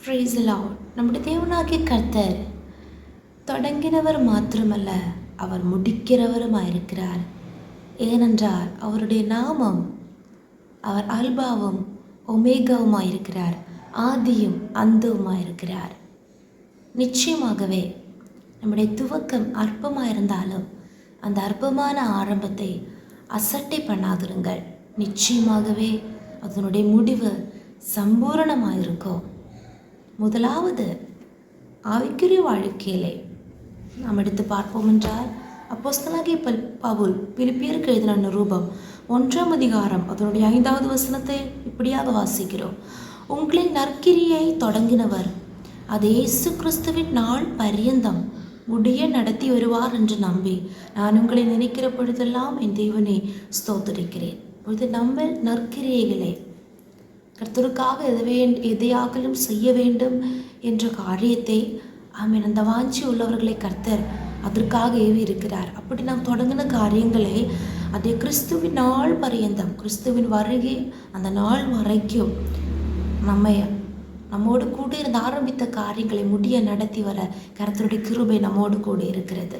Praise the Lord. நம்முடைய தேவனாகிய கர்த்தர் தொடங்கினவர் மாத்திரமல்ல, அவர் முடிக்கிறவருமாயிருக்கிறார். ஏனென்றால் அவருடைய நாமம், அவர் அல்பாவும் ஒமேகாவுமாயிருக்கிறார், ஆதியும் அந்தவுமாயிருக்கிறார். நிச்சயமாகவே நம்முடைய துவக்கம் அற்பமாயிருந்தாலும் அந்த அற்பமான ஆரம்பத்தை அசட்டை பண்ணாதிருங்கள். நிச்சயமாகவே அதனுடைய முடிவு சம்பூரணமாயிருக்கும். முதலாவது ஆவிக்குரிய வாழ்க்கையிலே நாம் எடுத்து பார்ப்போம் என்றால், அப்போஸ்தலனாகிய பவுல் பிலிப்பியருக்கு எழுதின நிருபம் 1ஆம் அதிகாரம் அதனுடைய 5வது வசனத்தை இப்படியாக வாசிக்கிறோம். உங்களின் நற்கிரியை தொடங்கினவர் அது இயேசு கிறிஸ்துவின் நாள் பரியந்தம் முடிய நடத்தி வருவார் என்று நம்பி நான் உங்களை நினைக்கிற பொழுதெல்லாம் என் தேவனை ஸ்தோத்திரிக்கிறேன். பொழுது நம்ம நற்கிரியைகளை கர்த்தருக்காக எதையாகலும் செய்ய வேண்டும் என்ற காரியத்தை அந்த வாஞ்சி உள்ளவர்களை கர்த்தர் அதற்காக ஏவி இருக்கிறார். அப்படி நாம் தொடங்கின காரியங்களை அதை கிறிஸ்துவின் நாள் பரியந்தம், கிறிஸ்துவின் வருகை அந்த நாள் வரைக்கும் நம்மோடு கூட இருந்து ஆரம்பித்த காரியங்களை முடிய நடத்தி வர கர்த்தருடைய கிருபை நம்மோடு கூட இருக்கிறது.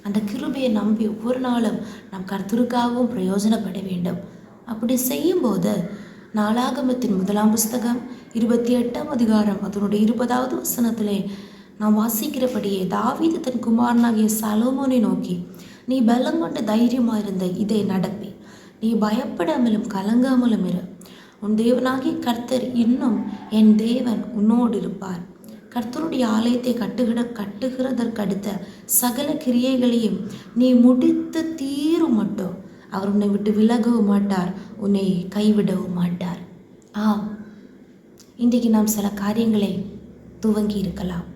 அந்த கிருபையை நம்பி ஒவ்வொரு நாளும் நாம் கர்த்தருக்காகவும் பிரயோஜனப்பட வேண்டும். அப்படி செய்யும்போது நாளாகமத்தின் 1ஆம் புஸ்தகம் 28ஆம் அதிகாரம் அதனுடைய 20வது வசனத்திலே நாம் வாசிக்கிறபடியே, தாவீது தன் குமாரனாகிய சாலோமோனை நோக்கி, நீ பலம் கொண்டு தைரியமாயிருந்த இதை நடப்பி, நீ பயப்படாமலும் கலங்காமலும் இரு. உன் தேவனாகிய கர்த்தர் இன்னும் என் தேவன் உன்னோடு இருப்பார். கர்த்தருடைய ஆலயத்தை கட்டுகிறதற்கடுத்த சகல கிரியைகளையும் நீ முடித்து தீரும் மட்டும் அவர் உன்னை விட்டு விலகவும் மாட்டார், உன்னை கைவிடவும் மாட்டார். ஆம், இன்றைக்கு நாம் சில காரியங்களை துவங்கி இருக்கலாம்,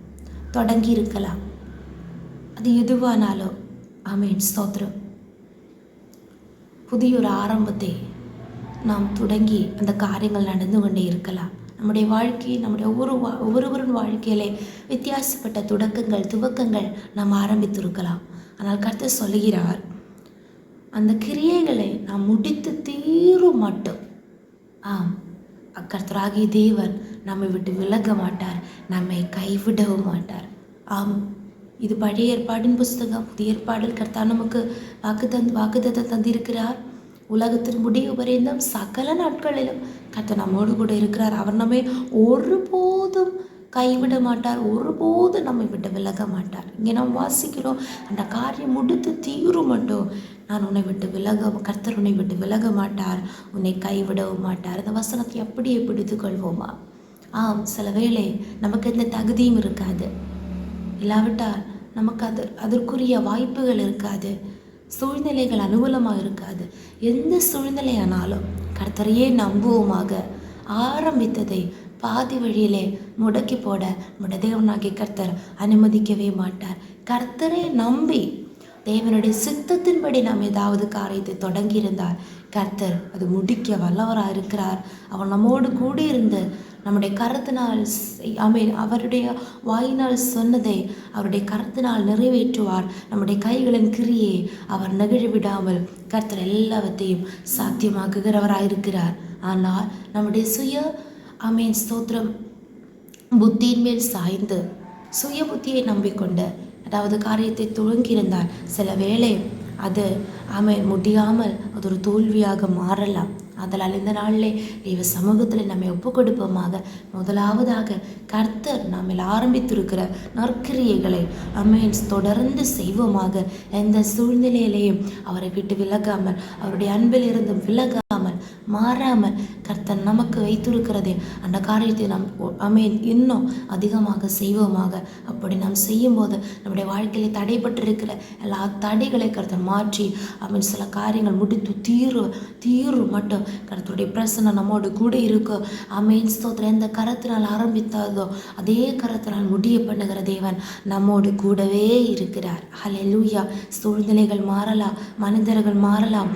தொடங்கி இருக்கலாம். அது எதுவானாலும் ஆமென், ஸ்தோத்திரம். புதிய ஒரு ஆரம்பத்தை நாம் தொடங்கி அந்த காரியங்கள் நடந்து கொண்டே இருக்கலாம். நம்முடைய வாழ்க்கை, நம்முடைய ஒவ்வொருவரின் வாழ்க்கையிலே வித்தியாசப்பட்ட துவக்கங்கள் நாம் ஆரம்பித்திருக்கலாம். ஆனால் கர்த்தர் சொல்லுகிறார், அந்த கிரியைகளை நாம் முடித்து தீரும் மட்டும் கர்த்தராகிய தேவன் நம்மை விட்டு விலக மாட்டார், நம்மை கைவிடவும் மாட்டார். ஆம், இது பழைய ஏற்பாடின் புஸ்தகம். புதிய ஏற்பாடில் கர்த்தர் நமக்கு வாக்குத்தத்தம் தந்திருக்கிறார். உலகத்தின் முடிவு வரைந்தும் சகல நாட்களிலும் கர்த்தர் நம்மோடு கூட இருக்கிறார். அவர் நம்மை ஒருபோதும் கைவிட மாட்டார், ஒருபோது நம்மை விட்டு விலக மாட்டார். இங்கே நாம் வாசிக்கிறோம், அந்த காரியம் முடித்து தீரும் மட்டும் நான் உன்னை விட்டு கர்த்தர் உன்னை விட்டு விலக மாட்டார், உன்னை கைவிடவும் மாட்டார். அந்த வசனத்தை அப்படியே பிடித்து கொள்வோமா? ஆம், சில வேளை நமக்கு எந்த தகுதியும் இருக்காது, இல்லாவிட்டால் நமக்கு அதற்குரிய வாய்ப்புகள் இருக்காது, சூழ்நிலைகள் அனுகூலமாக இருக்காது. எந்த சூழ்நிலையானாலும் கர்த்தரையே நம்புவோமாக. ஆரம்பித்ததை பாதி வழியிலே முடக்கி போட நம்முடைய தேவனாகிய கர்த்தர் அனுமதிக்கவே மாட்டார். கர்த்தரை நம்பி தேவனுடைய சித்தத்தின்படி நாம் ஏதாவது காரியத்தை தொடங்கியிருந்தால் கர்த்தர் அது முடிக்க வல்லவராக இருக்கிறார். அவர் நம்மோடு கூடியிருந்து நம்முடைய கருத்தினால் அவருடைய வாயினால் சொன்னதை அவருடைய கருத்தினால் நிறைவேற்றுவார். நம்முடைய கைகளின் கிரியை அவர் நெகிழவிடாமல் கர்த்தர் எல்லாவற்றையும் சாத்தியமாக்குகிறவராயிருக்கிறார். ஆனால் நம்முடைய ஸ்தோத்திரம் புத்தியின் மேல் சாய்ந்து சுய புத்தியை நம்பிக்கொண்டு அதாவது காரியத்தை துவங்கியிருந்தால் சில வேளை அது முடியாமல் அது ஒரு தோல்வியாக மாறலாம். அதனால் இந்த நாளிலே தெய்வ சமூகத்தில் நம்மை ஒப்பு கொடுப்போமாக. முதலாவதாக கர்த்தர் நம்மில் ஆரம்பித்திருக்கிற நற்கிரியைகளை தொடர்ந்து செய்வோமாக. எந்த சூழ்நிலையிலேயும் அவரை விட்டு விலகாமல், அவருடைய அன்பில் இருந்து விலகாமல், மாறாமல் கர்த்தர் நமக்கு வைத்திருக்கிறதே அந்த காரியத்தை நாம் இன்னும் அதிகமாக செய்வோமாக. அப்படி நாம் செய்யும்போது நம்முடைய வாழ்க்கையில் தடைப்பட்டிருக்கிற எல்லா தடைகளை கர்த்தர் மாற்றி சில காரியங்கள் முடித்து தீரும் மட்டும் கர்த்தருடைய பிரசன்னம் நம்மோடு கூட இருக்கும். ஸ்தோத்திரம். எந்த கரத்தினால் ஆரம்பித்ததோ அதே கரத்தினால் முடிய பண்ணுகிற தேவன் நம்மோடு கூடவே இருக்கிறார். ஹல்லேலூயா. சூழ்நிலைகள் மாறலாம், மனிதர்கள் மாறலாம்.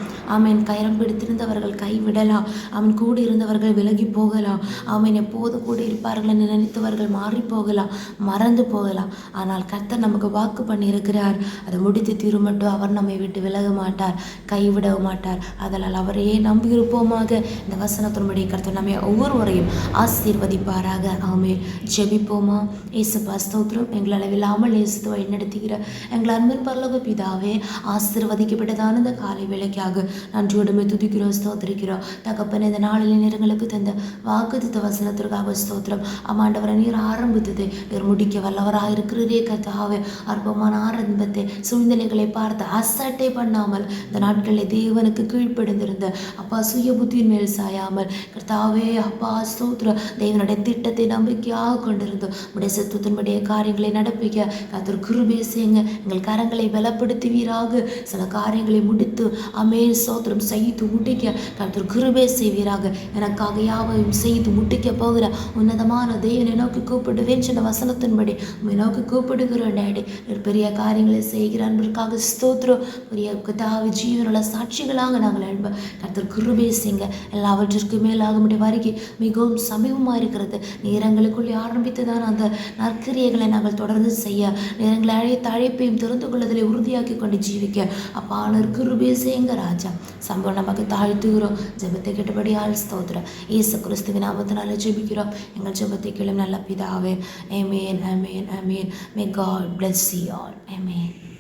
கரம் பிடித்திருந்தவர்கள் கைவிட விடலாம். அவன் கூட இருந்தவர்கள் விலகி போகலாம். அவன் எப்போது கூட இருப்பார்கள் என்று நினைத்தவர்கள் மாறி போகலாம், மறந்து போகலாம். ஆனால் கர்த்தர் நமக்கு வாக்கு பண்ணியிருக்கிறார், அதை முடித்து தீரும் மட்டும் அவர் நம்மை விட்டு விலக மாட்டார், கைவிட மாட்டார். அதனால் அவரையே நம்பியிருப்போமாக. இந்த வசனத்தினுடைய கர்த்தர் நம்மை ஒவ்வொருவரையும் ஆசீர்வதிப்பாராக. ஆமென். ஜெபிப்போமா? இயேசுப்பா ஸ்தோத்திரம். எங்கள் அளவில்லாமல் நேசித்து வழிநடத்துகிற எங்கள் அன்பின் பரலோக பிதாவே, ஆசீர்வதிக்கப்பட்டதான இந்த காலை வேளைக்காக நன்றியோடுமே துதிக்கிறோம், ஸ்தோத்திரிக்கிறோம். தகப்பனே, இந்த நாளில் நேரங்களுக்கு தந்த வாக்குத்த வசனத்திற்காக ஸ்தோத்திரம். ஆமாண்டவரை, நீர் ஆரம்பித்தது நீர் முடிக்க வல்லவராக இருக்கிறதே கர்த்தாவே. அற்பமான ஆரம்பத்தை சூழ்நிலைகளை பார்த்து அசட்டை பண்ணாமல் இந்த நாட்களில் தேவனுக்கு கீழ்ப்படிந்திருந்த அப்பா சுய புத்தியின் மேல் சாயாமல் கர்த்தாவே அப்பா ஸ்தோத்திரம் தேவனுடைய திட்டத்தை நம்பிக்கையாக கொண்டிருந்து உடைய சித்தத்தினுடைய காரியங்களை நடப்பிக்க கர்த்தர் கிருபை செய்யுங்க. எங்கள் கரங்களை பலப்படுத்துவீராக. சில காரியங்களை முடித்து அமேன் ஸ்தோத்திரம் செய்து முடிக்க கர்த்தர் கிருபை செய்வீராக. எனக்காக யாவையும் செய்து முடிக்க போகிற உன்னதமான தேவனை நோக்கி கூப்பிடுவேன் சொன்ன வசனத்தின்படி உண்மை நோக்கி கூப்பிடுகிறோம் டேடி. பெரிய காரியங்களை செய்கிற அன்பிற்காக ஸ்தோத்திரம். பெரிய கர்த்தாவே ஜீவனுள்ள சாட்சிகளாக நாங்கள் எழும்ப கர்த்தர் கிருபை செய்யுங்க. எல்லாவற்றிற்கும் மேலாக முடிய வருகை மிகவும் சமீபமாக இருக்கிறது. நேரங்களுக்குள்ளே ஆரம்பித்துதான் அந்த நற்கிரியைகளை நாங்கள் தொடர்ந்து செய்ய, நேரங்களை அழைத்த அழைப்பையும் திறந்து கொள்வதில் உறுதியாக்கி கொண்டு ஜீவிக்க அப்பா கிருபை செய்யுங்க ராஜா. சம்பவம் நமக்கு தாழ்த்துகிறோம். ஜெபத்தை கேட்டபடியால் ஸ்தோத்திரம். இயேசு கிறிஸ்துவின் நாமத்தினால ஜெபிக்கிறோம். எங்கள் ஜெபத்தை கேளும் நல்ல பிதாவே. ஆமென், ஆமென், ஆமென். May God bless you all. Amen.